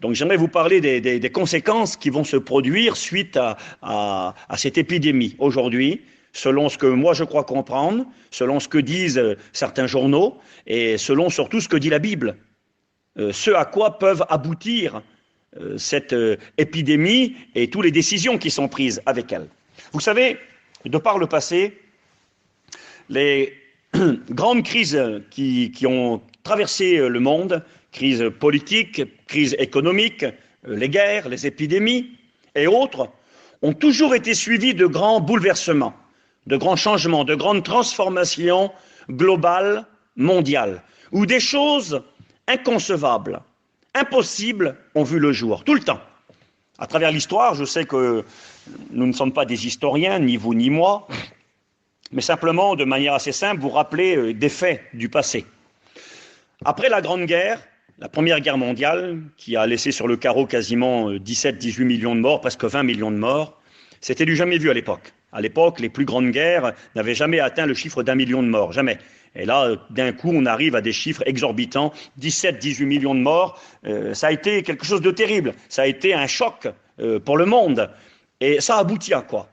Donc j'aimerais vous parler des conséquences qui vont se produire suite à cette épidémie aujourd'hui, selon ce que moi je crois comprendre, selon ce que disent certains journaux et selon surtout ce que dit la Bible. Ce à quoi peuvent aboutir cette épidémie et toutes les décisions qui sont prises avec elle. Vous savez, de par le passé, les grandes crises qui ont traversé le monde, crise politique, crise économique, les guerres, les épidémies et autres, ont toujours été suivies de grands bouleversements, de grands changements, de grandes transformations globales, mondiales, où des choses inconcevables, impossibles ont vu le jour, tout le temps. À travers l'histoire, je sais que nous ne sommes pas des historiens, ni vous ni moi, mais simplement, de manière assez simple, vous rappeler des faits du passé. Après la Grande Guerre, la Première Guerre mondiale, qui a laissé sur le carreau quasiment 17-18 millions de morts, presque 20 millions de morts, c'était du jamais vu à l'époque. À l'époque, les plus grandes guerres n'avaient jamais atteint le chiffre d'1 million de morts, jamais. Et là, d'un coup, on arrive à des chiffres exorbitants, 17-18 millions de morts. Ça a été quelque chose de terrible. Ça a été un choc pour le monde. Et ça aboutit à quoi?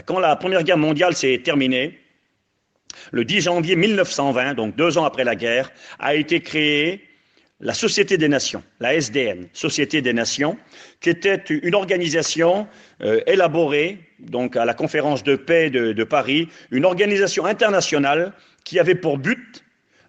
Quand la Première Guerre mondiale s'est terminée, le 10 janvier 1920, donc 2 ans après la guerre, a été créée la Société des Nations, la SDN, Société des Nations, qui était une organisation élaborée donc à la conférence de paix de Paris, une organisation internationale qui avait pour but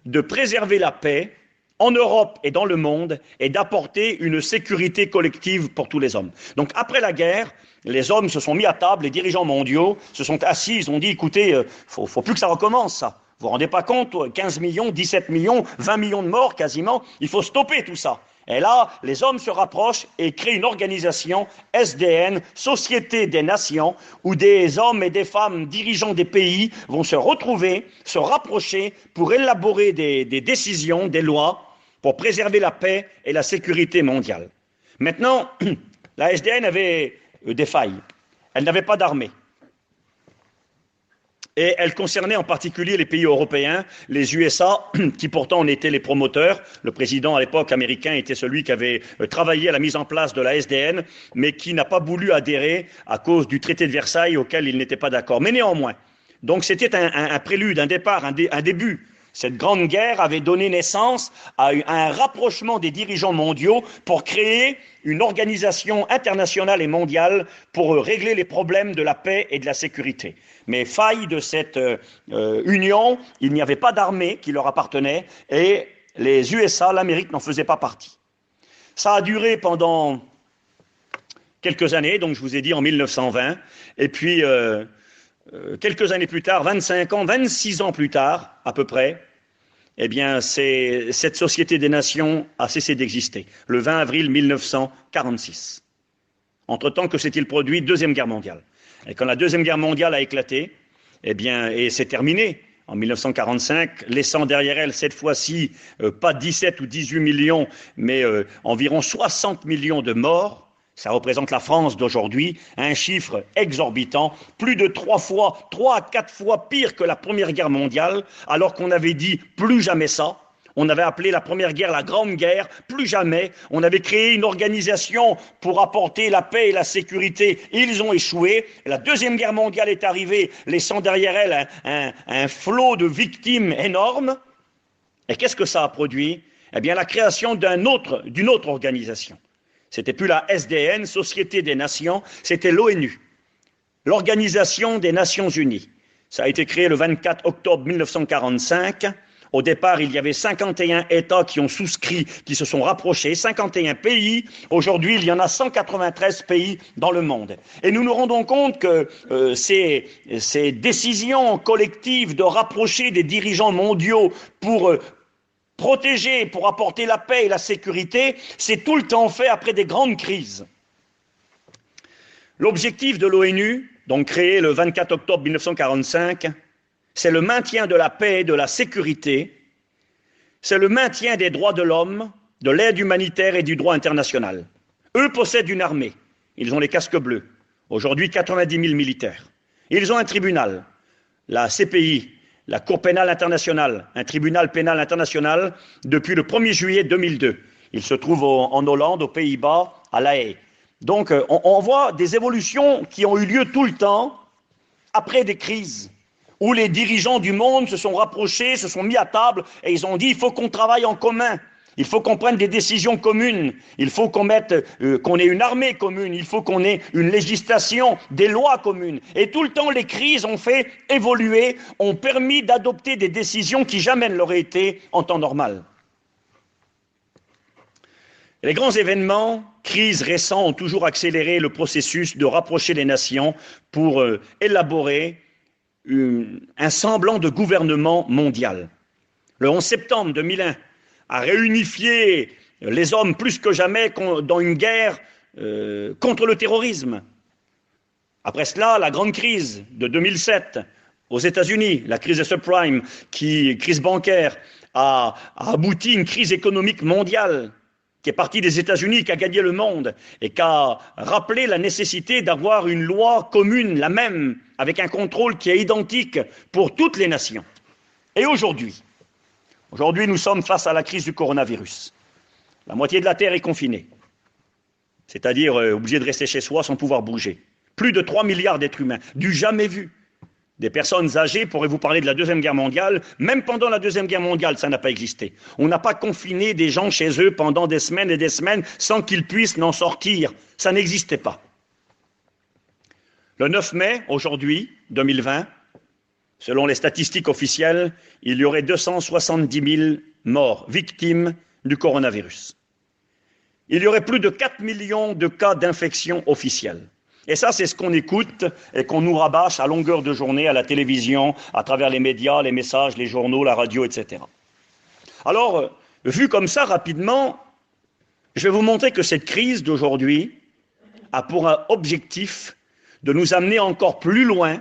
de préserver la paix en Europe et dans le monde et d'apporter une sécurité collective pour tous les hommes. Donc après la guerre, les hommes se sont mis à table, les dirigeants mondiaux se sont assis, ils ont dit écoutez, faut plus que ça recommence ça. Vous vous rendez pas compte, 15 millions, 17 millions, 20 millions de morts quasiment, il faut stopper tout ça. Et là, les hommes se rapprochent et créent une organisation SDN, Société des Nations, où des hommes et des femmes dirigeants des pays vont se retrouver, se rapprocher pour élaborer des décisions, des lois, pour préserver la paix et la sécurité mondiale. Maintenant, la SDN avait des failles. Elle n'avait pas d'armée. Et elle concernait en particulier les pays européens, les USA, qui pourtant en étaient les promoteurs. Le président à l'époque américain était celui qui avait travaillé à la mise en place de la SDN, mais qui n'a pas voulu adhérer à cause du traité de Versailles auquel il n'était pas d'accord. Mais néanmoins, donc c'était un prélude, un départ, un début. Cette grande guerre avait donné naissance à un rapprochement des dirigeants mondiaux pour créer une organisation internationale et mondiale pour régler les problèmes de la paix et de la sécurité. Mais faille de cette union, il n'y avait pas d'armée qui leur appartenait et les USA, l'Amérique n'en faisait pas partie. Ça a duré pendant quelques années, donc je vous ai dit en 1920, et puis quelques années plus tard, 25 ans, 26 ans plus tard, à peu près, eh bien, cette Société des Nations a cessé d'exister, le 20 avril 1946. Entre-temps, que s'est-il produit? Deuxième Guerre mondiale. Et quand la Deuxième Guerre mondiale a éclaté, eh bien, et c'est terminé, en 1945, laissant derrière elle, cette fois-ci, pas 17 ou 18 millions, mais environ 60 millions de morts. Ça représente la France d'aujourd'hui, un chiffre exorbitant, plus de 3 à 4 fois pire que la Première Guerre mondiale, alors qu'on avait dit plus jamais ça. On avait appelé la Première Guerre la Grande Guerre, plus jamais. On avait créé une organisation pour apporter la paix et la sécurité. Ils ont échoué. La Deuxième Guerre mondiale est arrivée, laissant derrière elle un flot de victimes énormes. Et qu'est-ce que ça a produit? Eh bien, la création d'une autre organisation. C'était plus la SDN, Société des Nations, c'était l'ONU, l'Organisation des Nations Unies. Ça a été créé le 24 octobre 1945. Au départ, il y avait 51 États qui ont souscrit, qui se sont rapprochés, 51 pays. Aujourd'hui, il y en a 193 pays dans le monde. Et nous nous rendons compte que ces décisions collectives de rapprocher des dirigeants mondiaux pour protéger, pour apporter la paix et la sécurité, c'est tout le temps fait après des grandes crises. L'objectif de l'ONU, donc créé le 24 octobre 1945, c'est le maintien de la paix et de la sécurité, c'est le maintien des droits de l'homme, de l'aide humanitaire et du droit international. Eux possèdent une armée, ils ont les casques bleus, aujourd'hui 90 000 militaires. Ils ont un tribunal, la CPI, la Cour pénale internationale, un tribunal pénal international depuis le 1er juillet 2002. Il se trouve en Hollande, aux Pays-Bas, à La Haye. Donc on voit des évolutions qui ont eu lieu tout le temps après des crises, où les dirigeants du monde se sont rapprochés, se sont mis à table et ils ont dit il faut qu'on travaille en commun, il faut qu'on prenne des décisions communes, il faut qu'on ait une armée commune, il faut qu'on ait une législation, des lois communes. Et tout le temps, les crises ont fait évoluer, ont permis d'adopter des décisions qui jamais ne l'auraient été en temps normal. Les grands événements, crises récents, ont toujours accéléré le processus de rapprocher les nations pour élaborer un semblant de gouvernement mondial. Le 11 septembre 2001 a réunifié les hommes plus que jamais dans une guerre contre le terrorisme. Après cela, la grande crise de 2007 aux États-Unis, la crise des subprimes, crise bancaire, a abouti à une crise économique mondiale qui est partie des États-Unis, qui a gagné le monde et qui a rappelé la nécessité d'avoir une loi commune, la même, avec un contrôle qui est identique pour toutes les nations. Et aujourd'hui, nous sommes face à la crise du coronavirus. La moitié de la Terre est confinée, c'est-à-dire obligée de rester chez soi sans pouvoir bouger. Plus de 3 milliards d'êtres humains, du jamais vu. Des personnes âgées pourraient vous parler de la Deuxième Guerre mondiale. Même pendant la Deuxième Guerre mondiale, ça n'a pas existé. On n'a pas confiné des gens chez eux pendant des semaines et des semaines sans qu'ils puissent n'en sortir. Ça n'existait pas. Le 9 mai, aujourd'hui, 2020, selon les statistiques officielles, il y aurait 270 000 morts, victimes du coronavirus. Il y aurait plus de 4 millions de cas d'infection officiels. Et ça, c'est ce qu'on écoute et qu'on nous rabâche à longueur de journée à la télévision, à travers les médias, les messages, les journaux, la radio, etc. Alors, vu comme ça, rapidement, je vais vous montrer que cette crise d'aujourd'hui a pour objectif de nous amener encore plus loin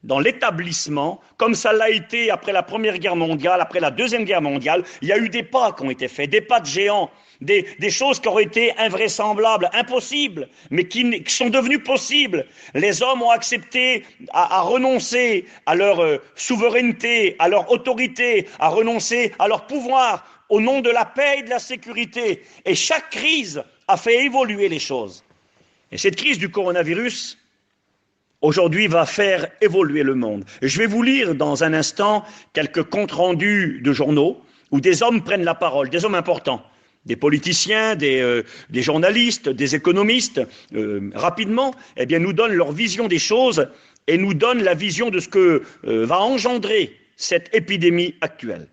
dans l'établissement, comme ça l'a été après la Première Guerre mondiale, après la Deuxième Guerre mondiale. Il y a eu des pas qui ont été faits, des pas de géants, des choses qui auraient été invraisemblables, impossibles, mais qui sont devenues possibles. Les hommes ont accepté à renoncer à leur souveraineté, à leur autorité, à renoncer à leur pouvoir au nom de la paix et de la sécurité. Et chaque crise a fait évoluer les choses. Et cette crise du coronavirus, aujourd'hui, va faire évoluer le monde. Je vais vous lire dans un instant quelques comptes rendus de journaux où des hommes prennent la parole, des hommes importants, des politiciens, des journalistes, des économistes, rapidement, eh bien, nous donnent leur vision des choses et nous donnent la vision de ce que va engendrer cette épidémie actuelle.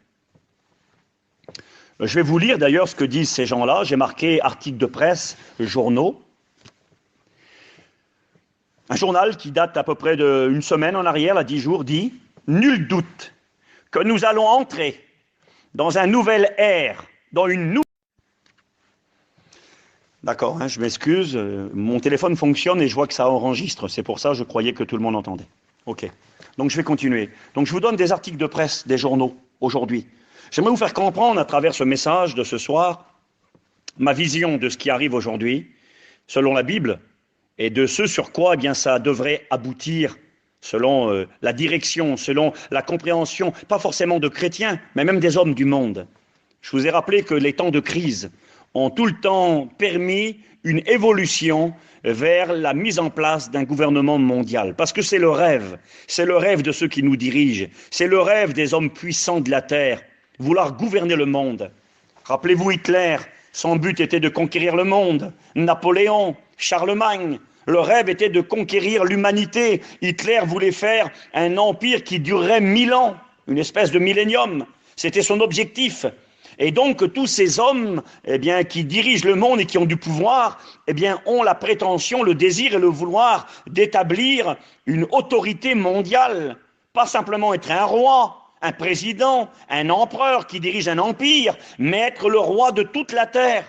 Je vais vous lire d'ailleurs ce que disent ces gens-là. J'ai marqué articles de presse, journaux. Un journal qui date à peu près d'une semaine en arrière, à 10 jours, dit « Nul doute que nous allons entrer dans un nouvel ère, dans une nouvelle... » D'accord, je m'excuse, mon téléphone fonctionne et je vois que ça enregistre, c'est pour ça que je croyais que tout le monde entendait. Ok, donc je vais continuer. Donc je vous donne des articles de presse, des journaux, aujourd'hui. J'aimerais vous faire comprendre à travers ce message de ce soir, ma vision de ce qui arrive aujourd'hui, selon la Bible, et de ce sur quoi eh bien, ça devrait aboutir selon la direction, selon la compréhension, pas forcément de chrétiens, mais même des hommes du monde. Je vous ai rappelé que les temps de crise ont tout le temps permis une évolution vers la mise en place d'un gouvernement mondial. Parce que c'est le rêve de ceux qui nous dirigent, c'est le rêve des hommes puissants de la terre, vouloir gouverner le monde. Rappelez-vous Hitler, son but était de conquérir le monde, Napoléon, Charlemagne, le rêve était de conquérir l'humanité. Hitler voulait faire un empire qui durerait 1000 ans, une espèce de millénium. C'était son objectif. Et donc tous ces hommes eh bien, qui dirigent le monde et qui ont du pouvoir eh bien, ont la prétention, le désir et le vouloir d'établir une autorité mondiale. Pas simplement être un roi, un président, un empereur qui dirige un empire, mais être le roi de toute la terre.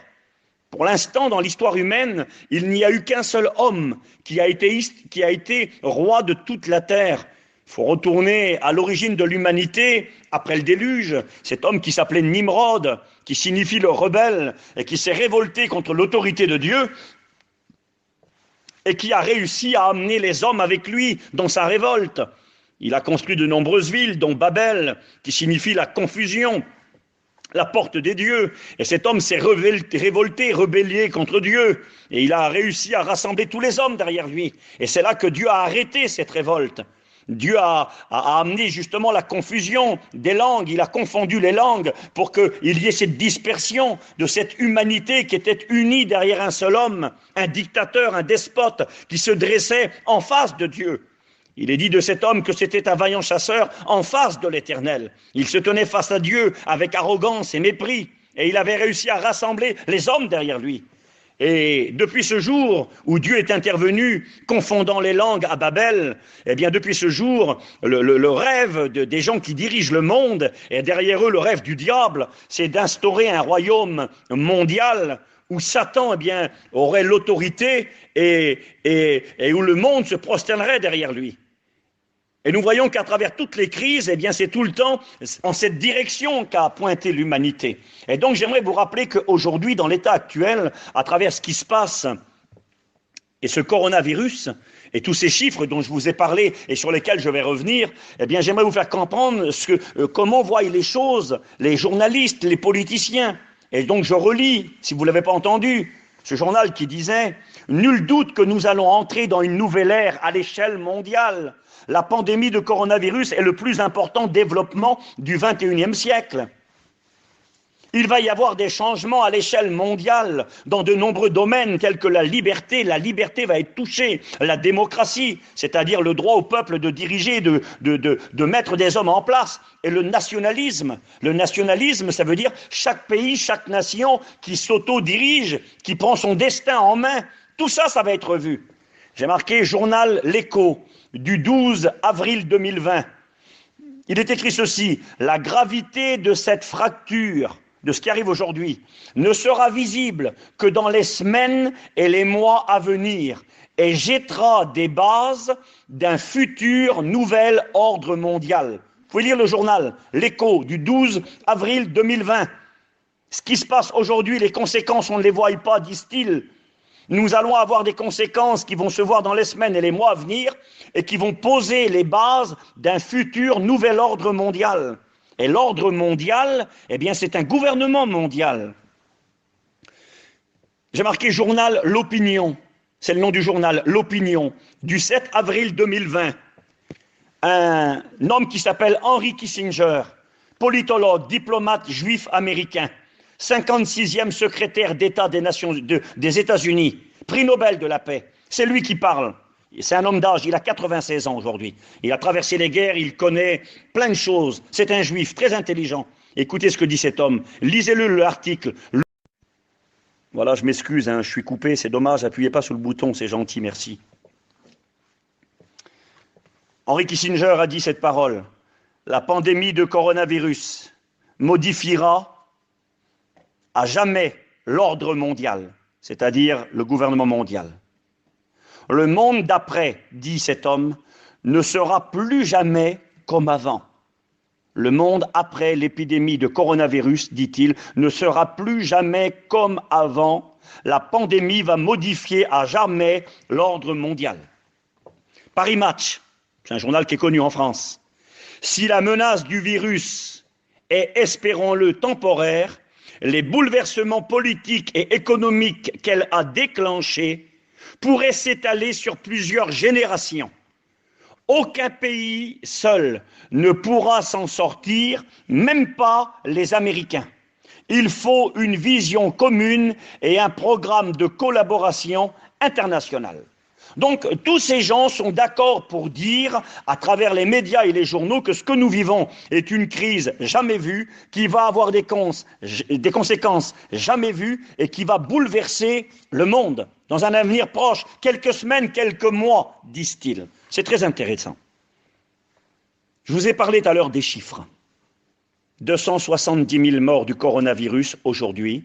Pour l'instant, dans l'histoire humaine, il n'y a eu qu'un seul homme qui a été roi de toute la terre. Il faut retourner à l'origine de l'humanité, après le déluge, cet homme qui s'appelait Nimrod, qui signifie le rebelle, et qui s'est révolté contre l'autorité de Dieu, et qui a réussi à amener les hommes avec lui dans sa révolte. Il a construit de nombreuses villes, dont Babel, qui signifie la confusion. la porte des dieux. Et cet homme s'est révolté, rebellé contre Dieu. Et il a réussi à rassembler tous les hommes derrière lui. Et c'est là que Dieu a arrêté cette révolte. Dieu a amené justement la confusion des langues, il a confondu les langues pour qu'il y ait cette dispersion de cette humanité qui était unie derrière un seul homme, un dictateur, un despote qui se dressait en face de Dieu. Il est dit de cet homme que c'était un vaillant chasseur en face de l'Éternel. Il se tenait face à Dieu avec arrogance et mépris, et il avait réussi à rassembler les hommes derrière lui. Et depuis ce jour où Dieu est intervenu, confondant les langues à Babel, eh bien depuis ce jour, le rêve des gens qui dirigent le monde, et derrière eux le rêve du diable, c'est d'instaurer un royaume mondial où Satan eh bien, aurait l'autorité et où le monde se prosternerait derrière lui. Et nous voyons qu'à travers toutes les crises, eh bien, c'est tout le temps en cette direction qu'a pointé l'humanité. Et donc, j'aimerais vous rappeler qu'aujourd'hui, dans l'état actuel, à travers ce qui se passe, et ce coronavirus, et tous ces chiffres dont je vous ai parlé et sur lesquels je vais revenir, eh bien, j'aimerais vous faire comprendre comment voient les choses les journalistes, les politiciens. Et donc, je relis, si vous ne l'avez pas entendu, ce journal qui disait « Nul doute que nous allons entrer dans une nouvelle ère à l'échelle mondiale. La pandémie de coronavirus est le plus important développement du XXIe siècle. Il va y avoir des changements à l'échelle mondiale dans de nombreux domaines tels que la liberté. La liberté va être touchée. La démocratie, c'est-à-dire le droit au peuple de diriger, de mettre des hommes en place. Et le nationalisme. Le nationalisme, ça veut dire chaque pays, chaque nation qui s'auto-dirige, qui prend son destin en main. Tout ça, ça va être vu. J'ai marqué journal L'Écho du 12 avril 2020. Il est écrit ceci: la gravité de cette fracture, de ce qui arrive aujourd'hui, ne sera visible que dans les semaines et les mois à venir et jettera des bases d'un futur nouvel ordre mondial. Vous pouvez lire le journal L'Écho du 12 avril 2020. Ce qui se passe aujourd'hui, les conséquences, on ne les voit pas, disent-ils. Nous allons avoir des conséquences qui vont se voir dans les semaines et les mois à venir et qui vont poser les bases d'un futur nouvel ordre mondial. Et l'ordre mondial, eh bien, c'est un gouvernement mondial. J'ai marqué journal L'Opinion. C'est le nom du journal, L'Opinion, du 7 avril 2020. Un homme qui s'appelle Henry Kissinger, politologue, diplomate juif américain, 56e secrétaire d'État des États-Unis, prix Nobel de la paix. C'est lui qui parle. C'est un homme d'âge, il a 96 ans aujourd'hui. Il a traversé les guerres, il connaît plein de choses. C'est un juif très intelligent. Écoutez ce que dit cet homme. Lisez-le l'article. Voilà, je m'excuse, je suis coupé, c'est dommage, appuyez pas sur le bouton, c'est gentil, merci. Henry Kissinger a dit cette parole. La pandémie de coronavirus modifiera à jamais l'ordre mondial, c'est-à-dire le gouvernement mondial. Le monde d'après, dit cet homme, ne sera plus jamais comme avant. Le monde après l'épidémie de coronavirus, dit-il, ne sera plus jamais comme avant. La pandémie va modifier à jamais l'ordre mondial. Paris Match, c'est un journal qui est connu en France. Si la menace du virus est, espérons-le, temporaire, les bouleversements politiques et économiques qu'elle a déclenchés pourraient s'étaler sur plusieurs générations. Aucun pays seul ne pourra s'en sortir, même pas les Américains. Il faut une vision commune et un programme de collaboration internationale. Donc, tous ces gens sont d'accord pour dire, à travers les médias et les journaux, que ce que nous vivons est une crise jamais vue, qui va avoir des conséquences jamais vues et qui va bouleverser le monde dans un avenir proche, quelques semaines, quelques mois, disent-ils. C'est très intéressant. Je vous ai parlé tout à l'heure des chiffres. 270 000 morts du coronavirus aujourd'hui,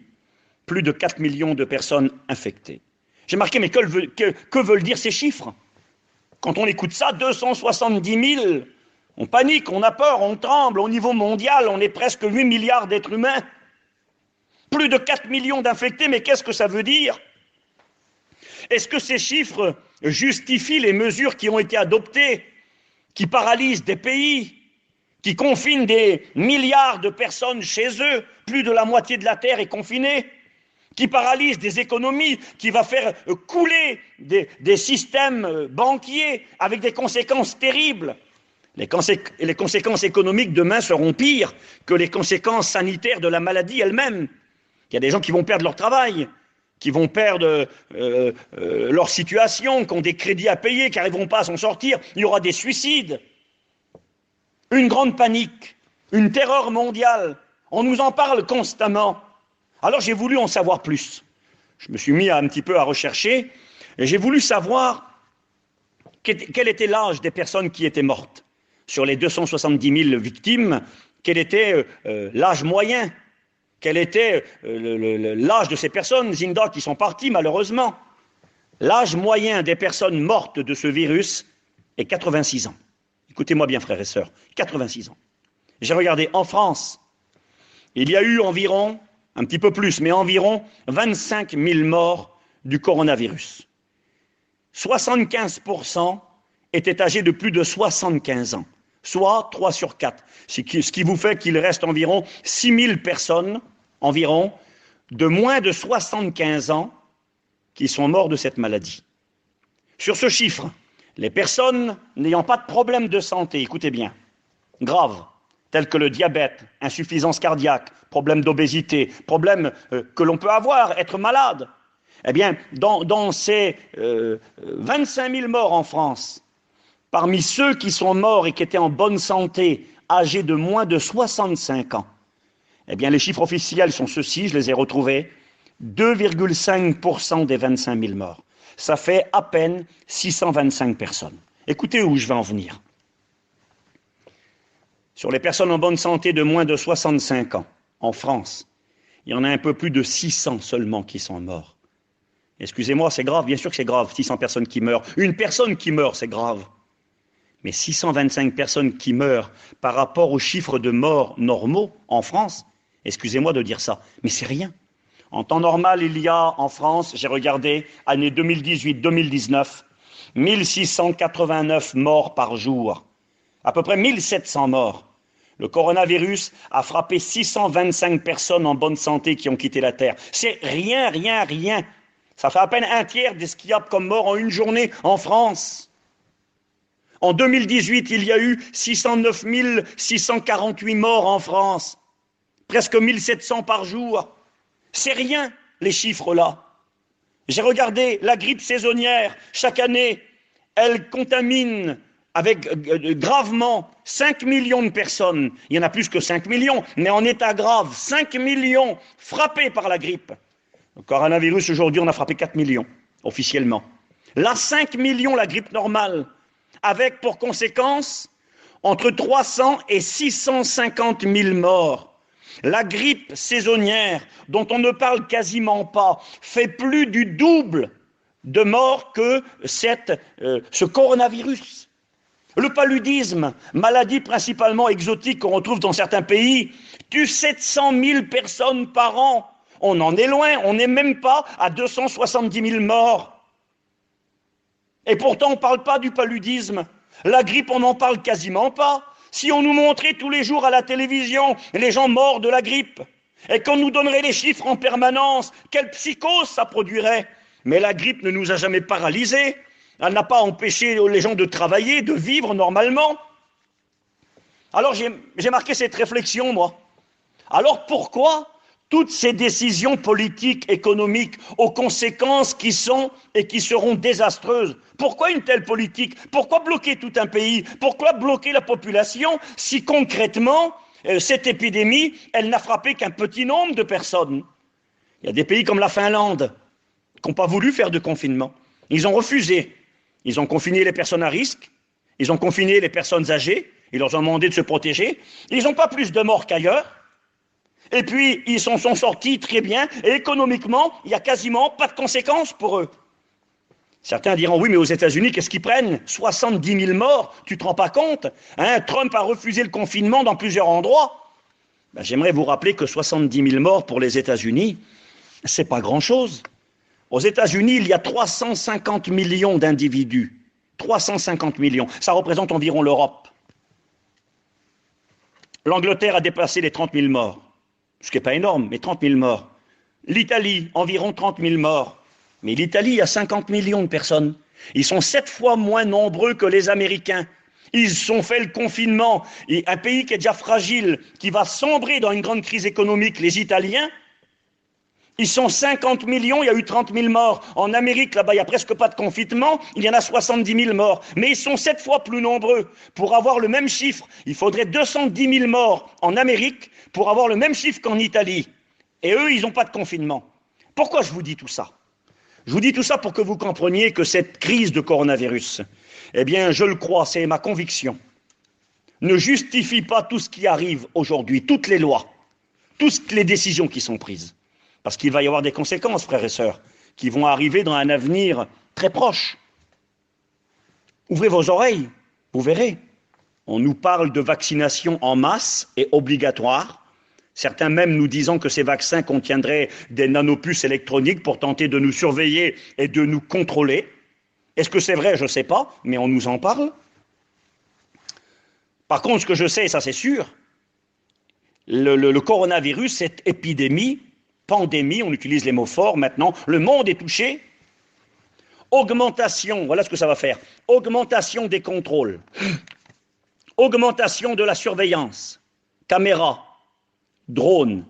plus de 4 millions de personnes infectées. J'ai marqué, mais que veulent dire ces chiffres? Quand on écoute ça, 270 000, on panique, on a peur, on tremble. Au niveau mondial, on est presque 8 milliards d'êtres humains. Plus de 4 millions d'infectés, mais qu'est-ce que ça veut dire? Est-ce que ces chiffres justifient les mesures qui ont été adoptées, qui paralysent des pays, qui confine des milliards de personnes chez eux, plus de la moitié de la Terre est confinée, qui paralyse des économies, qui va faire couler des systèmes banquiers avec des conséquences terribles. Les conséquences économiques demain seront pires que les conséquences sanitaires de la maladie elle-même. Il y a des gens qui vont perdre leur travail, qui vont perdre leur situation, qui ont des crédits à payer, qui n'arriveront pas à s'en sortir. Il y aura des suicides, une grande panique, une terreur mondiale. On nous en parle constamment. Alors j'ai voulu en savoir plus. Je me suis mis un petit peu à rechercher et j'ai voulu savoir quel était l'âge des personnes qui étaient mortes. Sur les 270 000 victimes, quel était l'âge moyen? Quel était l'âge de ces personnes, Zinda, qui sont parties malheureusement? L'âge moyen des personnes mortes de ce virus est 86 ans. Écoutez-moi bien, frères et sœurs, 86 ans. J'ai regardé en France, il y a eu environ, un petit peu plus, mais environ 25 000 morts du coronavirus. 75% étaient âgés de plus de 75 ans, soit 3 sur 4, ce qui vous fait qu'il reste environ 6 000 personnes, environ, de moins de 75 ans qui sont morts de cette maladie. Sur ce chiffre, les personnes n'ayant pas de problème de santé, écoutez bien, graves, tels que le diabète, insuffisance cardiaque, problème d'obésité, problème que l'on peut avoir, être malade, eh bien, dans ces 25 000 morts en France, parmi ceux qui sont morts et qui étaient en bonne santé, âgés de moins de 65 ans, eh bien, les chiffres officiels sont ceux-ci, je les ai retrouvés, 2,5% des 25 000 morts. Ça fait à peine 625 personnes. Écoutez où je vais en venir. Sur les personnes en bonne santé de moins de 65 ans, en France, il y en a un peu plus de 600 seulement qui sont morts. Excusez-moi, c'est grave, bien sûr que c'est grave, 600 personnes qui meurent. Une personne qui meurt, c'est grave. Mais 625 personnes qui meurent par rapport aux chiffres de morts normaux en France, excusez-moi de dire ça, mais c'est rien. En temps normal, il y a en France, j'ai regardé, année 2018-2019, 1689 morts par jour, à peu près 1700 morts. Le coronavirus a frappé 625 personnes en bonne santé qui ont quitté la Terre. C'est rien, rien, rien. Ça fait à peine un tiers de ce qu'il y a comme morts en une journée en France. En 2018, il y a eu 609 648 morts en France, presque 1700 par jour. C'est rien, les chiffres là. J'ai regardé la grippe saisonnière. Chaque année, elle contamine avec gravement 5 millions de personnes. Il y en a plus que 5 millions, mais en état grave, 5 millions frappés par la grippe. Le coronavirus, aujourd'hui, on a frappé 4 millions, officiellement. Là, 5 millions, la grippe normale, avec pour conséquence entre 300 et 650 000 morts. La grippe saisonnière, dont on ne parle quasiment pas, fait plus du double de morts que ce coronavirus. Le paludisme, maladie principalement exotique qu'on retrouve dans certains pays, tue 700 000 personnes par an. On en est loin, on n'est même pas à 270 000 morts. Et pourtant, on ne parle pas du paludisme. La grippe, on n'en parle quasiment pas. Si on nous montrait tous les jours à la télévision les gens morts de la grippe, et qu'on nous donnerait les chiffres en permanence, quelle psychose ça produirait. Mais la grippe ne nous a jamais paralysés. Elle n'a pas empêché les gens de travailler, de vivre normalement. Alors j'ai marqué cette réflexion, moi. Alors pourquoi toutes ces décisions politiques, économiques, aux conséquences qui sont et qui seront désastreuses? Pourquoi une telle politique? Pourquoi bloquer tout un pays? Pourquoi bloquer la population si concrètement, cette épidémie, elle n'a frappé qu'un petit nombre de personnes? Il y a des pays comme la Finlande qui n'ont pas voulu faire de confinement. Ils ont refusé. Ils ont confiné les personnes à risque, ils ont confiné les personnes âgées, ils leur ont demandé de se protéger. Ils n'ont pas plus de morts qu'ailleurs. Et puis, ils s'en sont sortis très bien, et économiquement, il n'y a quasiment pas de conséquences pour eux. Certains diront, oui, mais aux États-Unis, qu'est-ce qu'ils prennent? 70 000 morts, tu ne te rends pas compte? Trump a refusé le confinement dans plusieurs endroits. J'aimerais vous rappeler que 70 000 morts pour les États-Unis, c'est pas grand-chose. Aux États-Unis, il y a 350 millions d'individus. 350 millions, ça représente environ l'Europe. L'Angleterre a dépassé les 30 000 morts, ce qui n'est pas énorme, mais 30 000 morts. L'Italie, environ 30 000 morts. Mais l'Italie a 50 millions de personnes. Ils sont 7 fois moins nombreux que les Américains. Ils ont fait le confinement. Et un pays qui est déjà fragile, qui va sombrer dans une grande crise économique, les Italiens, ils sont 50 millions, il y a eu 30 000 morts. En Amérique, là-bas, il n'y a presque pas de confinement, il y en a 70 000 morts. Mais ils sont 7 fois plus nombreux. Pour avoir le même chiffre, il faudrait 210 000 morts en Amérique pour avoir le même chiffre qu'en Italie. Et eux, ils n'ont pas de confinement. Pourquoi je vous dis tout ça? Je vous dis tout ça pour que vous compreniez que cette crise de coronavirus, eh bien, je le crois, c'est ma conviction, ne justifie pas tout ce qui arrive aujourd'hui, toutes les lois, toutes les décisions qui sont prises. Parce qu'il va y avoir des conséquences, frères et sœurs, qui vont arriver dans un avenir très proche. Ouvrez vos oreilles, vous verrez. On nous parle de vaccination en masse et obligatoire. Certains même nous disant que ces vaccins contiendraient des nanopuces électroniques pour tenter de nous surveiller et de nous contrôler. Est-ce que c'est vrai? Je ne sais pas, mais on nous en parle. Par contre, ce que je sais, ça c'est sûr, le coronavirus, cette épidémie, pandémie, on utilise les mots forts maintenant, le monde est touché. Augmentation, voilà ce que ça va faire. Augmentation des contrôles. Augmentation de la surveillance. Caméras, drones.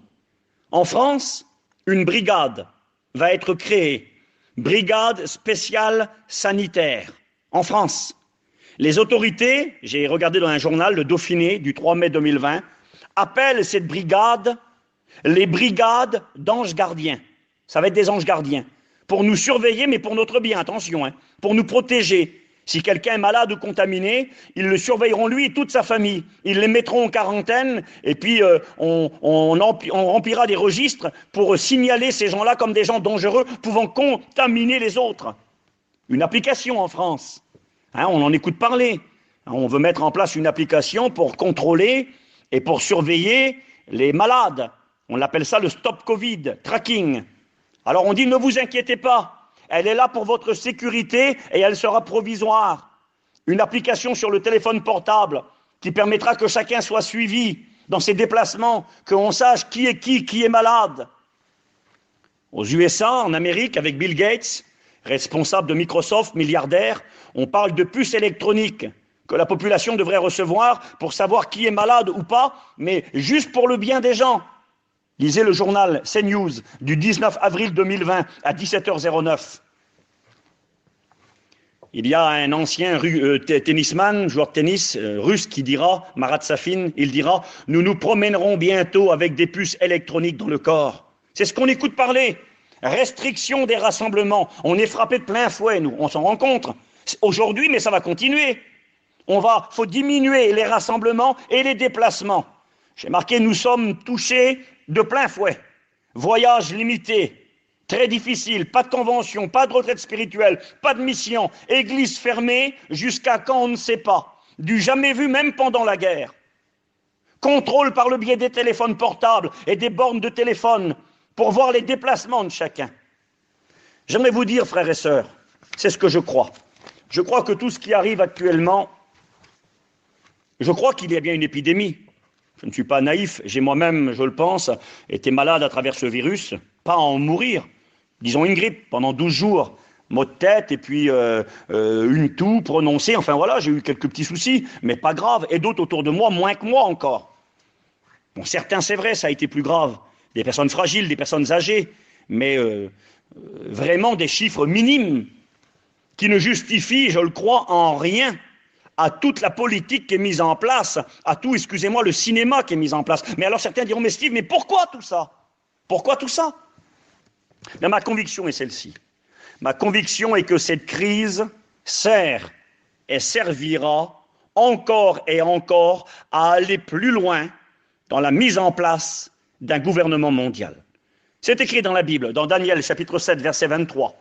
En France, une brigade va être créée. Brigade spéciale sanitaire. En France. Les autorités, j'ai regardé dans un journal, le Dauphiné, du 3 mai 2020, appellent cette brigade les brigades d'anges gardiens. Ça va être des anges gardiens. Pour nous surveiller, mais pour notre bien, attention, hein, pour nous protéger. Si quelqu'un est malade ou contaminé, ils le surveilleront lui et toute sa famille. Ils les mettront en quarantaine et puis on remplira des registres pour signaler ces gens-là comme des gens dangereux pouvant contaminer les autres. Une application en France. Hein, on en écoute parler. On veut mettre en place une application pour contrôler et pour surveiller les malades. On appelle ça le Stop Covid, tracking. Alors on dit ne vous inquiétez pas, elle est là pour votre sécurité et elle sera provisoire. Une application sur le téléphone portable qui permettra que chacun soit suivi dans ses déplacements, qu'on sache qui est malade. Aux USA, en Amérique, avec Bill Gates, responsable de Microsoft, milliardaire, on parle de puces électroniques que la population devrait recevoir pour savoir qui est malade ou pas, mais juste pour le bien des gens. Lisez le journal CNews du 19 avril 2020 à 17h09. Il y a un ancien tennisman, joueur de tennis russe qui dira, Marat Safin, il dira « Nous nous promènerons bientôt avec des puces électroniques dans le corps ». C'est ce qu'on écoute parler. Restriction des rassemblements. On est frappé de plein fouet, nous, on s'en rend compte. Aujourd'hui, mais ça va continuer. Faut diminuer les rassemblements et les déplacements. J'ai marqué, nous sommes touchés de plein fouet. Voyage limité, très difficile, pas de convention, pas de retraite spirituelle, pas de mission, église fermée, jusqu'à quand on ne sait pas. Du jamais vu même pendant la guerre. Contrôle par le biais des téléphones portables et des bornes de téléphone pour voir les déplacements de chacun. J'aimerais vous dire, frères et sœurs, c'est ce que je crois. Je crois que tout ce qui arrive actuellement, je crois qu'il y a bien une épidémie. Je ne suis pas naïf, j'ai moi-même, je le pense, été malade à travers ce virus, pas à en mourir, disons une grippe pendant 12 jours, maux de tête et puis une toux prononcée, enfin voilà, j'ai eu quelques petits soucis, mais pas grave, et d'autres autour de moi, moins que moi encore. Bon, certains, c'est vrai, ça a été plus grave, des personnes fragiles, des personnes âgées, mais vraiment des chiffres minimes qui ne justifient, je le crois, en rien à toute la politique qui est mise en place, à tout, excusez-moi, le cinéma qui est mis en place. Mais alors certains diront, mais Steve, mais pourquoi tout ça? Pourquoi tout ça? Mais ma conviction est celle-ci. Ma conviction est que cette crise sert et servira encore et encore à aller plus loin dans la mise en place d'un gouvernement mondial. C'est écrit dans la Bible, dans Daniel chapitre 7, verset 23.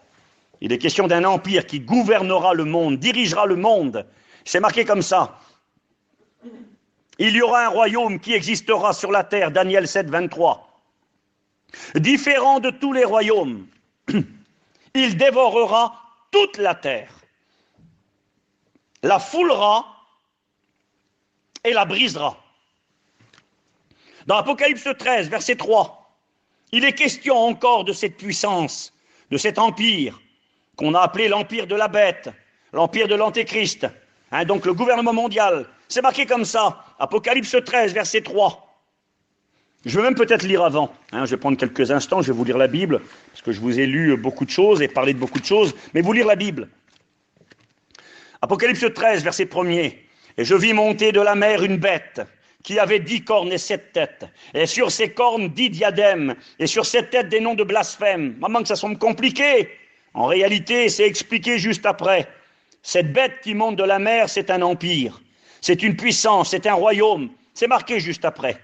Il est question d'un empire qui gouvernera le monde, dirigera le monde. C'est marqué comme ça. Il y aura un royaume qui existera sur la terre, Daniel 7, 23. Différent de tous les royaumes, il dévorera toute la terre, la foulera et la brisera. Dans Apocalypse 13, verset 3, il est question encore de cette puissance, de cet empire qu'on a appelé l'empire de la bête, l'empire de l'antéchrist, donc le gouvernement mondial. C'est marqué comme ça, Apocalypse 13, verset 3. Je vais même peut-être lire avant, je vais prendre quelques instants, je vais vous lire la Bible, parce que je vous ai lu beaucoup de choses et parlé de beaucoup de choses, mais vous lire la Bible. Apocalypse 13, verset 1er. Et je vis monter de la mer une bête, qui avait 10 cornes et 7 têtes, et sur ces cornes 10 diadèmes, et sur ces têtes des noms de blasphème. Maman, que ça semble compliqué. En réalité, c'est expliqué juste après. Cette bête qui monte de la mer, c'est un empire, c'est une puissance, c'est un royaume. C'est marqué juste après.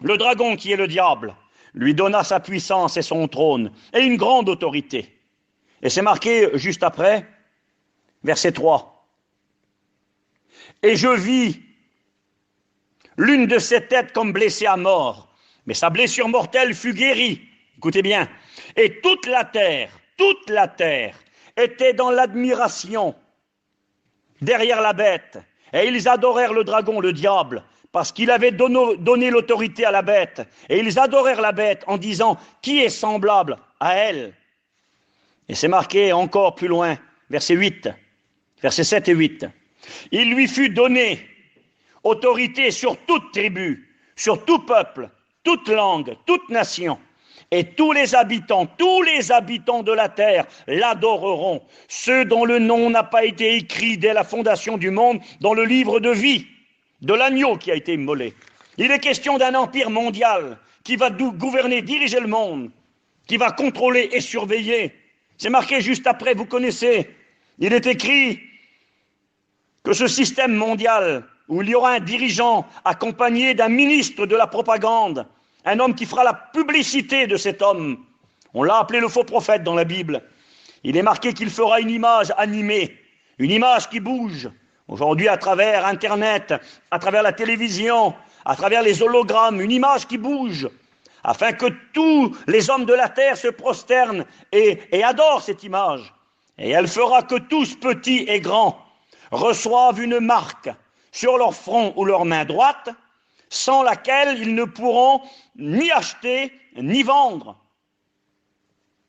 Le dragon, qui est le diable, lui donna sa puissance et son trône, et une grande autorité. Et c'est marqué juste après, verset 3. Et je vis l'une de ses têtes comme blessée à mort, mais sa blessure mortelle fut guérie. Écoutez bien. Et toute la terre était dans l'admiration derrière la bête. Et ils adorèrent le dragon, le diable, parce qu'il avait donné l'autorité à la bête. Et ils adorèrent la bête en disant, qui est semblable à elle? Et c'est marqué encore plus loin, verset 8, versets 7 et 8. Il lui fut donné autorité sur toute tribu, sur tout peuple, toute langue, toute nation. Et tous les habitants de la terre l'adoreront, ceux dont le nom n'a pas été écrit dès la fondation du monde dans le livre de vie de l'agneau qui a été immolé. Il est question d'un empire mondial qui va gouverner, diriger le monde, qui va contrôler et surveiller. C'est marqué juste après, vous connaissez. Il est écrit que ce système mondial, où il y aura un dirigeant accompagné d'un ministre de la propagande, un homme qui fera la publicité de cet homme. On l'a appelé le faux prophète dans la Bible. Il est marqué qu'il fera une image animée, une image qui bouge. Aujourd'hui, à travers Internet, à travers la télévision, à travers les hologrammes, une image qui bouge, afin que tous les hommes de la terre se prosternent et adorent cette image. Et elle fera que tous, petits et grands, reçoivent une marque sur leur front ou leur main droite, sans laquelle ils ne pourront ni acheter ni vendre.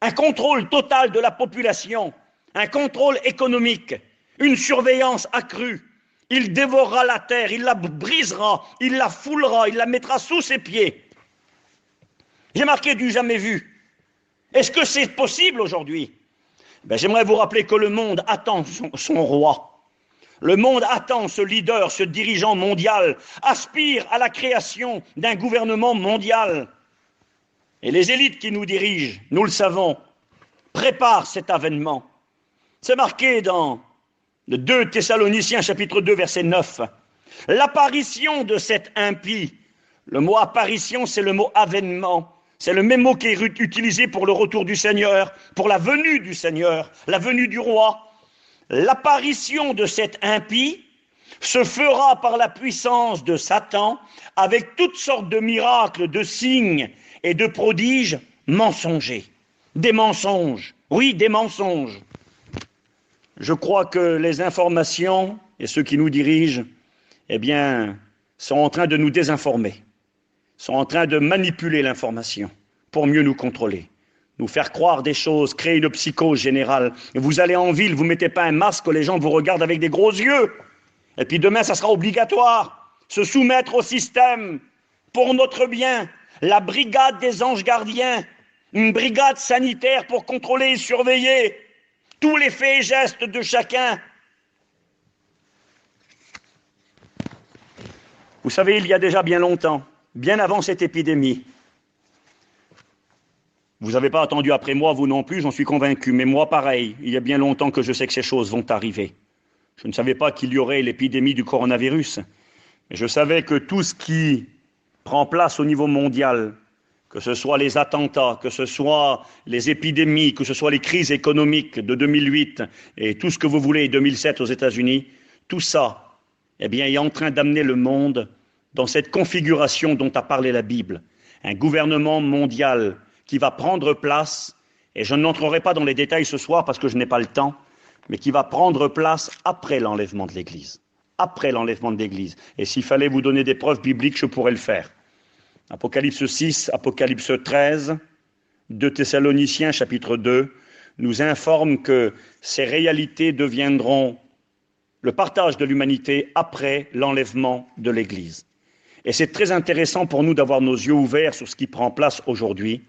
Un contrôle total de la population, un contrôle économique, une surveillance accrue. Il dévorera la terre, il la brisera, il la foulera, il la mettra sous ses pieds. J'ai marqué du jamais vu. Est-ce que c'est possible aujourd'hui? J'aimerais vous rappeler que le monde attend son roi. Le monde attend ce leader, ce dirigeant mondial, aspire à la création d'un gouvernement mondial. Et les élites qui nous dirigent, nous le savons, préparent cet avènement. C'est marqué dans le 2 Thessaloniciens chapitre 2 verset 9. L'apparition de cet impie, le mot apparition c'est le mot avènement, c'est le même mot qui est utilisé pour le retour du Seigneur, pour la venue du Seigneur, la venue du roi. L'apparition de cet impie se fera par la puissance de Satan avec toutes sortes de miracles, de signes et de prodiges mensongers. Des mensonges, oui, des mensonges. Je crois que les informations et ceux qui nous dirigent, sont en train de nous désinformer, sont en train de manipuler l'information pour mieux nous contrôler. Nous faire croire des choses, créer une psychose générale. Vous allez en ville, vous ne mettez pas un masque, les gens vous regardent avec des gros yeux. Et puis demain, ça sera obligatoire. Se soumettre au système pour notre bien. La brigade des anges gardiens, une brigade sanitaire pour contrôler et surveiller tous les faits et gestes de chacun. Vous savez, il y a déjà bien longtemps, bien avant cette épidémie, vous n'avez pas attendu après moi, vous non plus, j'en suis convaincu. Mais moi, pareil, il y a bien longtemps que je sais que ces choses vont arriver. Je ne savais pas qu'il y aurait l'épidémie du coronavirus. Mais je savais que tout ce qui prend place au niveau mondial, que ce soit les attentats, que ce soit les épidémies, que ce soit les crises économiques de 2008 et tout ce que vous voulez, 2007 aux États-Unis, tout ça, est en train d'amener le monde dans cette configuration dont a parlé la Bible. Un gouvernement mondial qui va prendre place, et je n'entrerai pas dans les détails ce soir parce que je n'ai pas le temps, mais qui va prendre place après l'enlèvement de l'Église. Après l'enlèvement de l'Église. Et s'il fallait vous donner des preuves bibliques, je pourrais le faire. Apocalypse 6, Apocalypse 13, 2 Thessaloniciens chapitre 2, nous informe que ces réalités deviendront le partage de l'humanité après l'enlèvement de l'Église. Et c'est très intéressant pour nous d'avoir nos yeux ouverts sur ce qui prend place aujourd'hui,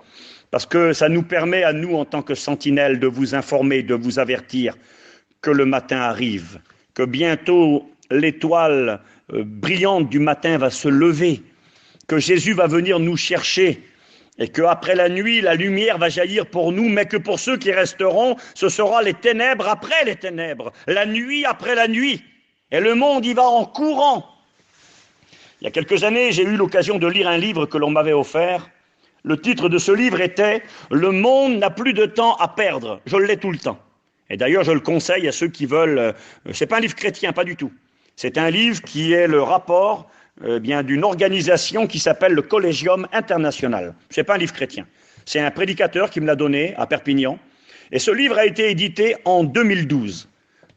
parce que ça nous permet à nous, en tant que sentinelles, de vous informer, de vous avertir que le matin arrive, que bientôt l'étoile brillante du matin va se lever, que Jésus va venir nous chercher, et qu'après la nuit, la lumière va jaillir pour nous, mais que pour ceux qui resteront, ce sera les ténèbres après les ténèbres, la nuit après la nuit, et le monde y va en courant. Il y a quelques années, j'ai eu l'occasion de lire un livre que l'on m'avait offert. Le titre de ce livre était « Le monde n'a plus de temps à perdre ». Je l'ai tout le temps. Et d'ailleurs, je le conseille à ceux qui veulent... c'est pas un livre chrétien, pas du tout. C'est un livre qui est le rapport d'une organisation qui s'appelle le Collegium International. C'est pas un livre chrétien. C'est un prédicateur qui me l'a donné à Perpignan. Et ce livre a été édité en 2012.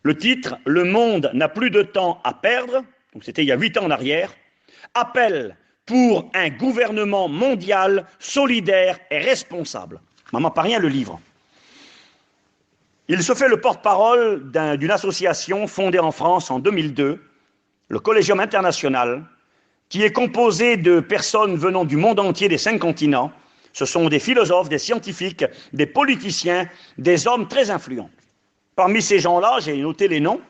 Le titre « Le monde n'a plus de temps à perdre », donc c'était il y a 8 ans en arrière, appel pour un gouvernement mondial solidaire et responsable. Maman, pas rien le livre. Il se fait le porte-parole d'une association fondée en France en 2002, le Collegium International, qui est composé de personnes venant du monde entier, des 5 continents. Ce sont des philosophes, des scientifiques, des politiciens, des hommes très influents. Parmi ces gens-là, j'ai noté les noms.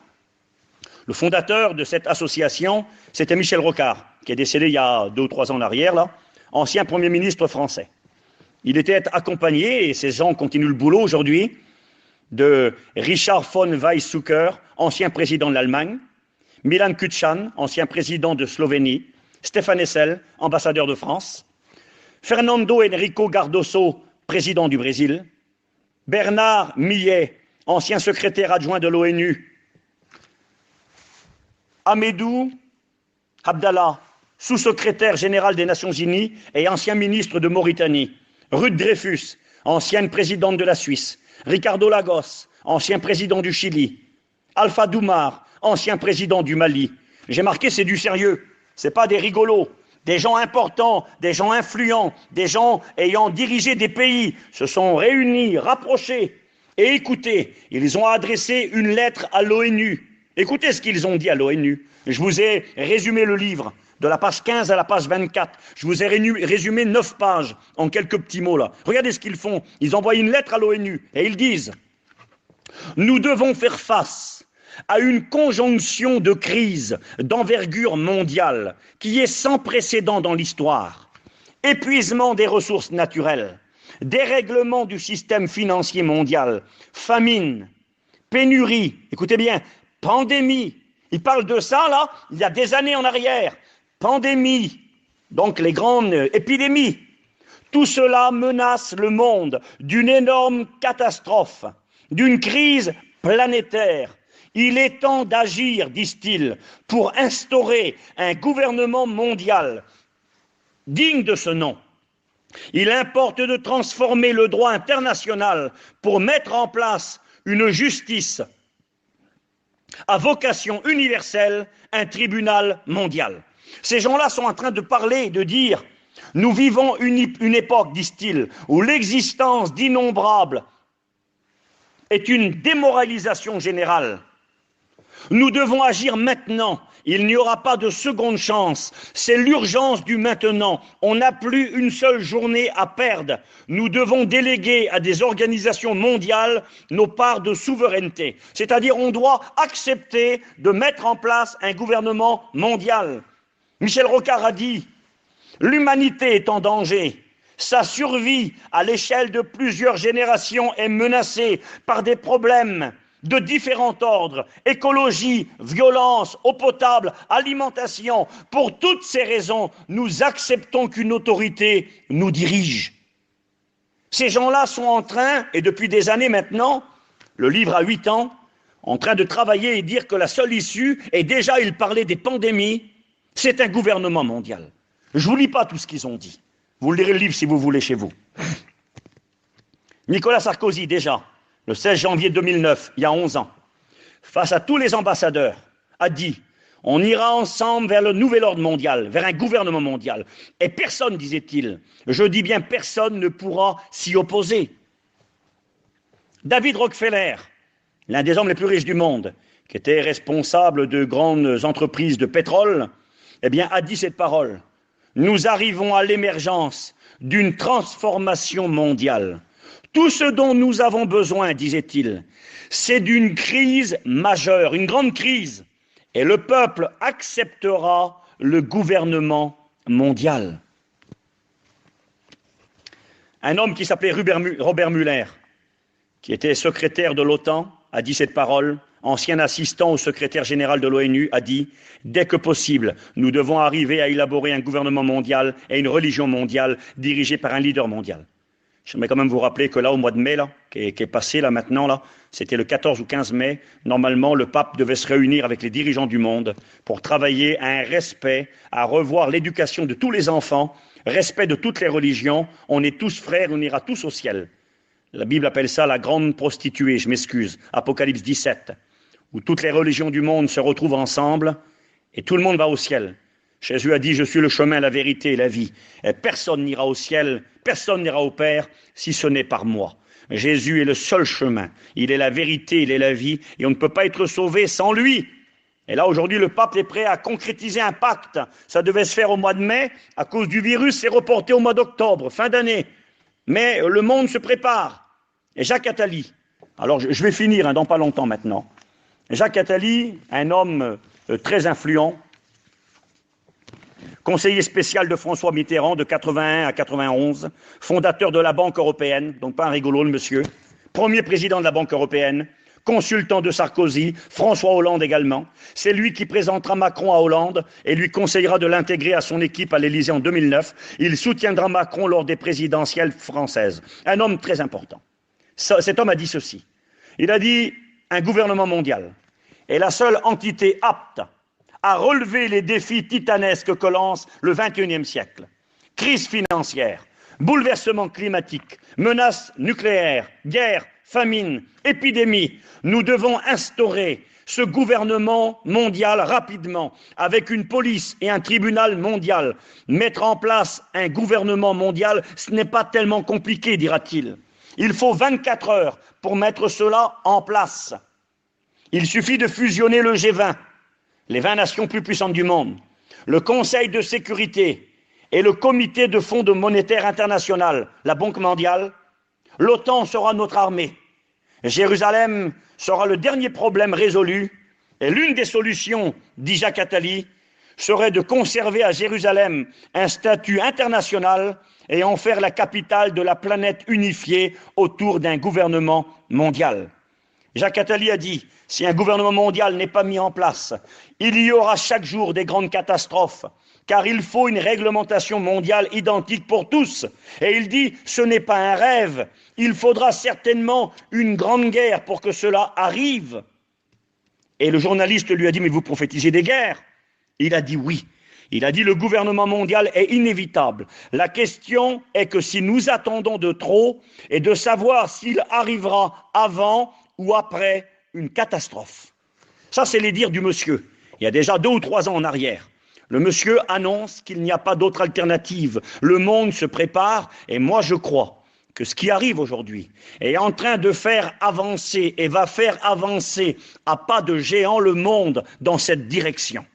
Le fondateur de cette association, c'était Michel Rocard, qui est décédé il y a 2 ou 3 ans en arrière, là, ancien Premier ministre français. Il était accompagné, et ces gens continuent le boulot aujourd'hui, de Richard von Weizsäcker, ancien président de l'Allemagne, Milan Kučan, ancien président de Slovénie, Stéphane Hessel, ambassadeur de France, Fernando Henrique Cardoso, président du Brésil, Bernard Millet, ancien secrétaire adjoint de l'ONU, Hamidou Abdallah, sous-secrétaire général des Nations Unies et ancien ministre de Mauritanie, Ruth Dreyfus, ancienne présidente de la Suisse, Ricardo Lagos, ancien président du Chili, Alpha Doumar, ancien président du Mali. J'ai marqué, c'est du sérieux, c'est pas des rigolos, des gens importants, des gens influents, des gens ayant dirigé des pays se sont réunis, rapprochés et écoutez, ils ont adressé une lettre à l'ONU. Écoutez ce qu'ils ont dit à l'ONU. Je vous ai résumé le livre, de la page 15 à la page 24. Je vous ai résumé 9 pages en quelques petits mots là. Regardez ce qu'ils font. Ils envoient une lettre à l'ONU et ils disent « Nous devons faire face à une conjonction de crise d'envergure mondiale qui est sans précédent dans l'histoire. Épuisement des ressources naturelles, dérèglement du système financier mondial, famine, pénurie, écoutez bien, pandémie. Il parle de ça, là, il y a des années en arrière. Pandémie, donc les grandes épidémies. Tout cela menace le monde d'une énorme catastrophe, d'une crise planétaire. Il est temps d'agir, disent-ils, pour instaurer un gouvernement mondial digne de ce nom. Il importe de transformer le droit international pour mettre en place une justice à vocation universelle, un tribunal mondial. Ces gens-là sont en train de parler, de dire « Nous vivons une époque, disent-ils, où l'existence d'innombrables est une démoralisation générale. Nous devons agir maintenant. Il n'y aura pas de seconde chance. C'est l'urgence du maintenant. On n'a plus une seule journée à perdre. Nous devons déléguer à des organisations mondiales nos parts de souveraineté. C'est-à-dire, on doit accepter de mettre en place un gouvernement mondial. Michel Rocard a dit « L'humanité est en danger. Sa survie à l'échelle de plusieurs générations est menacée par des problèmes de différents ordres, écologie, violence, eau potable, alimentation. Pour toutes ces raisons, nous acceptons qu'une autorité nous dirige. » Ces gens-là sont en train, et depuis des années maintenant, le livre a 8 ans, en train de travailler et dire que la seule issue, et déjà ils parlaient des pandémies, c'est un gouvernement mondial. Je ne vous lis pas tout ce qu'ils ont dit. Vous lirez le livre si vous voulez chez vous. Nicolas Sarkozy, déjà, le 16 janvier 2009, il y a 11 ans, face à tous les ambassadeurs, a dit On ira ensemble vers le nouvel ordre mondial, vers un gouvernement mondial. Et personne, disait-il, je dis bien personne ne pourra s'y opposer. David Rockefeller, l'un des hommes les plus riches du monde, qui était responsable de grandes entreprises de pétrole, eh bien, a dit cette parole. Nous arrivons à l'émergence d'une transformation mondiale. Tout ce dont nous avons besoin, disait-il, c'est d'une crise majeure, une grande crise. Et le peuple acceptera le gouvernement mondial. Un homme qui s'appelait Robert Muller, qui était secrétaire de l'OTAN, a dit cette parole. Ancien assistant au secrétaire général de l'ONU, a dit « Dès que possible, nous devons arriver à élaborer un gouvernement mondial et une religion mondiale dirigée par un leader mondial. » J'aimerais quand même vous rappeler que là, au mois de mai, là, qui est passé là maintenant, là, c'était le 14 ou 15 mai, normalement, le pape devait se réunir avec les dirigeants du monde pour travailler à un respect, à revoir l'éducation de tous les enfants, respect de toutes les religions. On est tous frères, on ira tous au ciel. La Bible appelle ça la grande prostituée, je m'excuse, Apocalypse 17, où toutes les religions du monde se retrouvent ensemble et tout le monde va au ciel. Jésus a dit, je suis le chemin, la vérité et la vie. Et personne n'ira au ciel, personne n'ira au Père, si ce n'est par moi. Jésus est le seul chemin. Il est la vérité, il est la vie, et on ne peut pas être sauvé sans lui. Et là, aujourd'hui, le pape est prêt à concrétiser un pacte. Ça devait se faire au mois de mai. À cause du virus, c'est reporté au mois d'octobre, fin d'année. Mais le monde se prépare. Et Jacques Attali, alors je vais finir dans pas longtemps maintenant. Jacques Attali, un homme très influent, conseiller spécial de François Mitterrand de 81 à 91, fondateur de la Banque européenne, donc pas un rigolo le monsieur, premier président de la Banque européenne, consultant de Sarkozy, François Hollande également. C'est lui qui présentera Macron à Hollande et lui conseillera de l'intégrer à son équipe à l'Élysée en 2009. Il soutiendra Macron lors des présidentielles françaises. Un homme très important. Cet homme a dit ceci. Il a dit « Un gouvernement mondial est la seule entité apte à relever les défis titanesques que lance le XXIe siècle. Crise financière, bouleversement climatique, menaces nucléaires, guerre, famine, épidémie. Nous devons instaurer ce gouvernement mondial rapidement, avec une police et un tribunal mondial. Mettre en place un gouvernement mondial, ce n'est pas tellement compliqué, dira-t-il. Il faut 24 heures pour mettre cela en place. Il suffit de fusionner le G20, les 20 nations plus puissantes du monde, le Conseil de sécurité et le Comité de Fonds monétaire international, la Banque mondiale. L'OTAN sera notre armée. Jérusalem sera le dernier problème résolu. Et l'une des solutions, dit Jacques Attali, serait de conserver à Jérusalem un statut international et en faire la capitale de la planète unifiée autour d'un gouvernement mondial. Jacques Attali a dit, si un gouvernement mondial n'est pas mis en place, il y aura chaque jour des grandes catastrophes, car il faut une réglementation mondiale identique pour tous. Et il dit, ce n'est pas un rêve, il faudra certainement une grande guerre pour que cela arrive. Et le journaliste lui a dit, mais vous prophétisez des guerres? Il a dit oui. Il a dit, le gouvernement mondial est inévitable. La question est que si nous attendons de trop, et de savoir s'il arrivera avant ou après une catastrophe. Ça, c'est les dires du monsieur. Il y a déjà 2 ou 3 ans en arrière. Le monsieur annonce qu'il n'y a pas d'autre alternative. Le monde se prépare, et moi je crois que ce qui arrive aujourd'hui est en train de faire avancer et va faire avancer à pas de géant le monde dans cette direction.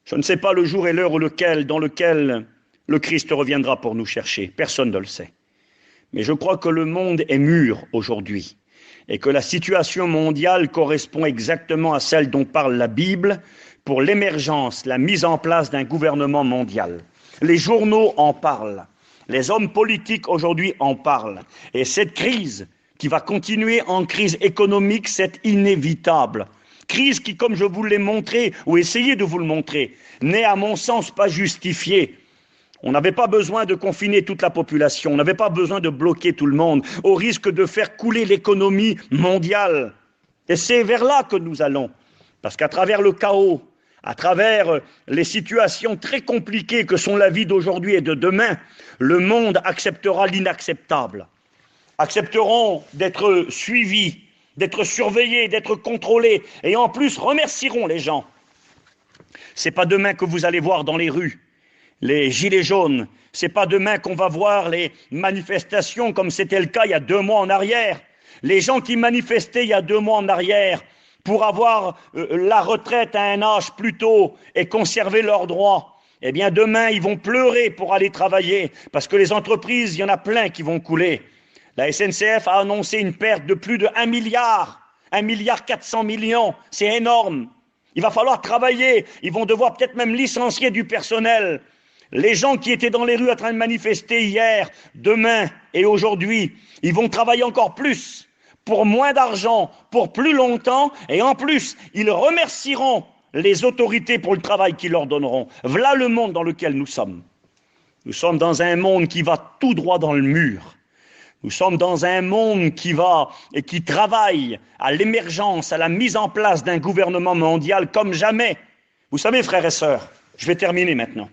Je ne sais pas le jour et l'heure dans lequel le Christ reviendra pour nous chercher. Personne ne le sait. Mais je crois que le monde est mûr aujourd'hui et que la situation mondiale correspond exactement à celle dont parle la Bible pour l'émergence, la mise en place d'un gouvernement mondial. Les journaux en parlent, les hommes politiques aujourd'hui en parlent. Et cette crise qui va continuer en crise économique, c'est inévitable. Crise qui, comme je vous l'ai montré, ou essayé de vous le montrer, n'est à mon sens pas justifiée. On n'avait pas besoin de confiner toute la population, on n'avait pas besoin de bloquer tout le monde, au risque de faire couler l'économie mondiale. Et c'est vers là que nous allons, parce qu'à travers le chaos, à travers les situations très compliquées que sont la vie d'aujourd'hui et de demain, le monde acceptera l'inacceptable. Accepteront d'être suivis d'être surveillés, d'être contrôlés, et en plus remercieront les gens. C'est pas demain que vous allez voir dans les rues les gilets jaunes, c'est pas demain qu'on va voir les manifestations comme c'était le cas il y a 2 mois en arrière. Les gens qui manifestaient il y a 2 mois en arrière pour avoir la retraite à un âge plus tôt et conserver leurs droits, eh bien demain ils vont pleurer pour aller travailler parce que les entreprises, il y en a plein qui vont couler. La SNCF a annoncé une perte de plus de 1 milliard, 1,4 milliard, c'est énorme. Il va falloir travailler, ils vont devoir peut-être même licencier du personnel. Les gens qui étaient dans les rues en train de manifester hier, demain et aujourd'hui, ils vont travailler encore plus, pour moins d'argent, pour plus longtemps, et en plus, ils remercieront les autorités pour le travail qu'ils leur donneront. Voilà le monde dans lequel nous sommes. Nous sommes dans un monde qui va tout droit dans le mur. Nous sommes dans un monde qui va et qui travaille à l'émergence, à la mise en place d'un gouvernement mondial comme jamais. Vous savez, frères et sœurs, je vais terminer maintenant.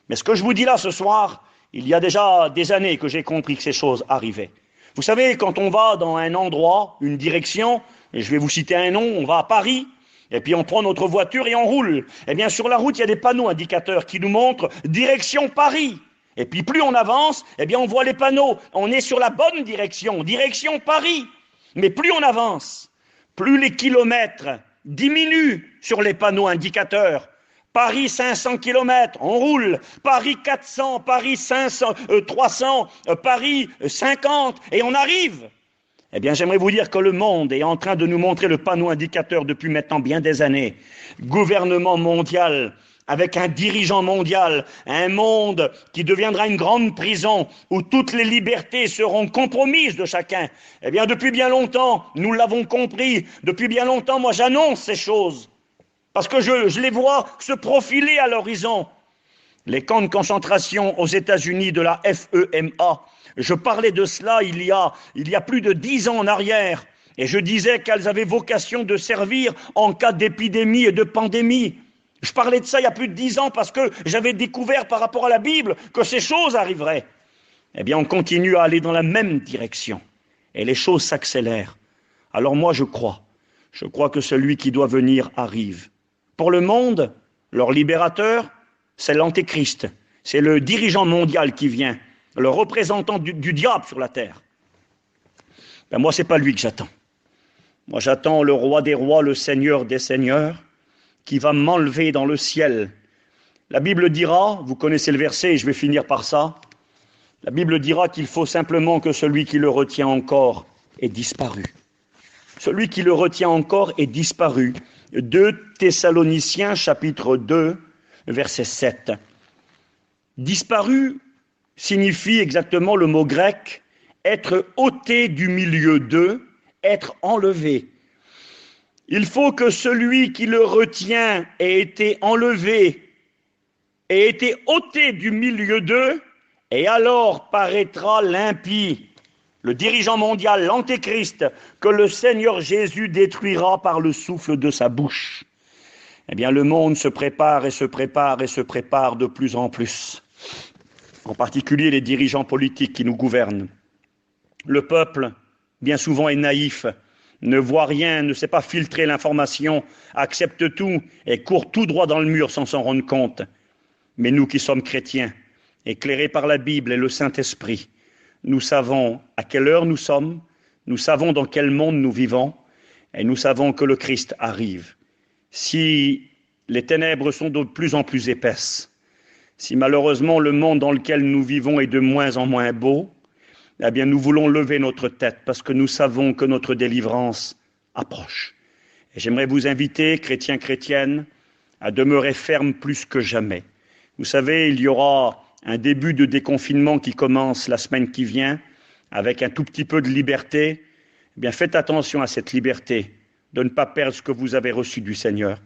Mais ce que je vous dis là ce soir, il y a déjà des années que j'ai compris que ces choses arrivaient. Vous savez, quand on va dans un endroit, une direction, et je vais vous citer un nom, on va à Paris, et puis on prend notre voiture et on roule. Eh bien, sur la route, il y a des panneaux indicateurs qui nous montrent direction Paris. Et puis plus on avance, eh bien on voit les panneaux. On est sur la bonne direction, direction Paris. Mais plus on avance, plus les kilomètres diminuent sur les panneaux indicateurs. Paris 500 km, on roule. Paris 400, Paris 500, 300, Paris 50, et on arrive. Eh bien, j'aimerais vous dire que le monde est en train de nous montrer le panneau indicateur depuis maintenant bien des années. Gouvernement mondial, avec un dirigeant mondial, un monde qui deviendra une grande prison où toutes les libertés seront compromises de chacun. Eh bien, depuis bien longtemps, nous l'avons compris. Depuis bien longtemps, moi, j'annonce ces choses. Parce que je les vois se profiler à l'horizon. Les camps de concentration aux États-Unis de la FEMA, je parlais de cela il y a plus de 10 ans en arrière, et je disais qu'elles avaient vocation de servir en cas d'épidémie et de pandémie. Je parlais de ça il y a plus de 10 ans parce que j'avais découvert par rapport à la Bible que ces choses arriveraient. Eh bien, on continue à aller dans la même direction, et les choses s'accélèrent. Alors moi, je crois que celui qui doit venir arrive. Pour le monde, leur libérateur, c'est l'antéchrist, c'est le dirigeant mondial qui vient, le représentant du diable sur la terre. Ben moi, c'est pas lui que j'attends. Moi, j'attends le roi des rois, le seigneur des seigneurs, qui va m'enlever dans le ciel. La Bible dira, vous connaissez le verset et je vais finir par ça, la Bible dira qu'il faut simplement que celui qui le retient encore ait disparu. Celui qui le retient encore est disparu. 2 Thessaloniciens, chapitre 2, verset 7. Disparu signifie exactement le mot grec être ôté du milieu d'eux, être enlevé. Il faut que celui qui le retient ait été enlevé, ait été ôté du milieu d'eux, et alors paraîtra l'impie, le dirigeant mondial, l'antéchrist, que le Seigneur Jésus détruira par le souffle de sa bouche. Eh bien, le monde se prépare et se prépare et se prépare de plus en plus. En particulier les dirigeants politiques qui nous gouvernent. Le peuple, bien souvent, est naïf, ne voit rien, ne sait pas filtrer l'information, accepte tout et court tout droit dans le mur sans s'en rendre compte. Mais nous qui sommes chrétiens, éclairés par la Bible et le Saint-Esprit, nous savons à quelle heure nous sommes, nous savons dans quel monde nous vivons, et nous savons que le Christ arrive. Si les ténèbres sont de plus en plus épaisses, si malheureusement le monde dans lequel nous vivons est de moins en moins beau, eh bien nous voulons lever notre tête parce que nous savons que notre délivrance approche. Et j'aimerais vous inviter, chrétiens, chrétiennes, à demeurer fermes plus que jamais. Vous savez, il y aura un début de déconfinement qui commence la semaine qui vient, avec un tout petit peu de liberté. Eh bien, faites attention à cette liberté, de ne pas perdre ce que vous avez reçu du Seigneur.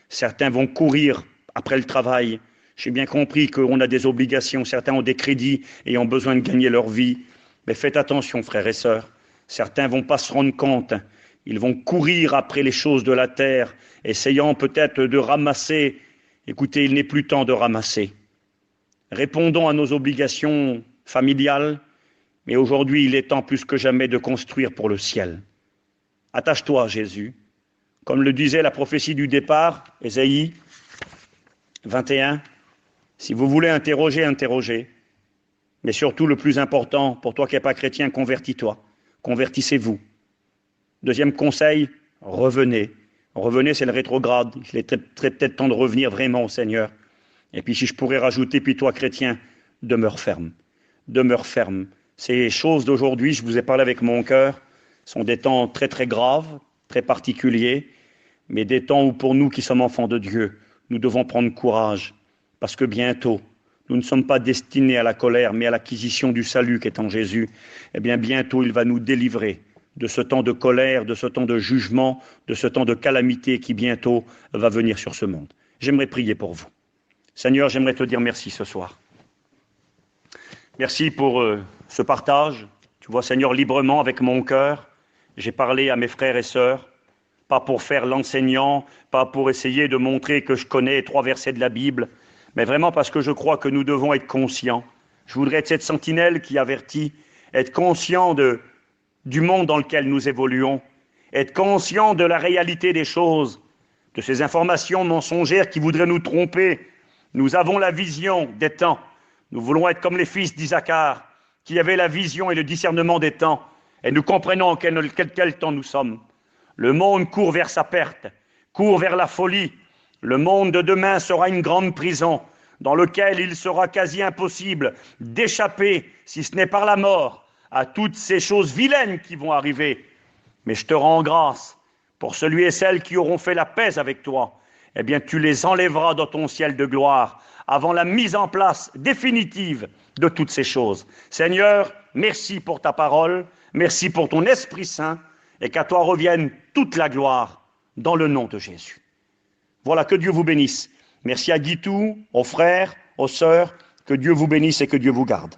Certains vont courir après le travail. J'ai bien compris qu'on a des obligations, certains ont des crédits et ont besoin de gagner leur vie. Mais faites attention, frères et sœurs. Certains vont pas se rendre compte. Ils vont courir après les choses de la terre, essayant peut-être de ramasser. Écoutez, il n'est plus temps de ramasser. Répondons à nos obligations familiales, mais aujourd'hui, il est temps plus que jamais de construire pour le ciel. Attache-toi à Jésus. Comme le disait la prophétie du départ, Ésaïe 21, si vous voulez interroger, interrogez. Mais surtout, le plus important, pour toi qui n'es pas chrétien, convertis-toi. Convertissez-vous. Deuxième conseil, revenez. Revenez, c'est le rétrograde. Il est peut-être temps de revenir vraiment au Seigneur. Et puis si je pourrais rajouter, puis toi chrétien, demeure ferme. Demeure ferme. Ces choses d'aujourd'hui, je vous ai parlé avec mon cœur, sont des temps très très graves, très particuliers, mais des temps où pour nous qui sommes enfants de Dieu, nous devons prendre courage, parce que bientôt, nous ne sommes pas destinés à la colère, mais à l'acquisition du salut qui est en Jésus. Eh bien bientôt, il va nous délivrer de ce temps de colère, de ce temps de jugement, de ce temps de calamité qui bientôt va venir sur ce monde. J'aimerais prier pour vous. Seigneur, j'aimerais te dire merci ce soir. Merci pour ce partage. Tu vois, Seigneur, librement avec mon cœur, j'ai parlé à mes frères et sœurs, pas pour faire l'enseignant, pas pour essayer de montrer que je connais 3 versets de la Bible, mais vraiment parce que je crois que nous devons être conscients. Je voudrais être cette sentinelle qui avertit, être conscient du monde dans lequel nous évoluons, être conscient de la réalité des choses, de ces informations mensongères qui voudraient nous tromper. Nous avons la vision des temps. Nous voulons être comme les fils d'Isaacar, qui avaient la vision et le discernement des temps, et nous comprenons quel temps nous sommes. Le monde court vers sa perte, court vers la folie. Le monde de demain sera une grande prison, dans laquelle il sera quasi impossible d'échapper, si ce n'est par la mort, à toutes ces choses vilaines qui vont arriver. Mais je te rends grâce pour celui et celle qui auront fait la paix avec toi. Eh bien, tu les enlèveras dans ton ciel de gloire avant la mise en place définitive de toutes ces choses. Seigneur, merci pour ta parole, merci pour ton Esprit Saint, et qu'à toi revienne toute la gloire dans le nom de Jésus. Voilà, que Dieu vous bénisse. Merci à Guitou, aux frères, aux sœurs, que Dieu vous bénisse et que Dieu vous garde.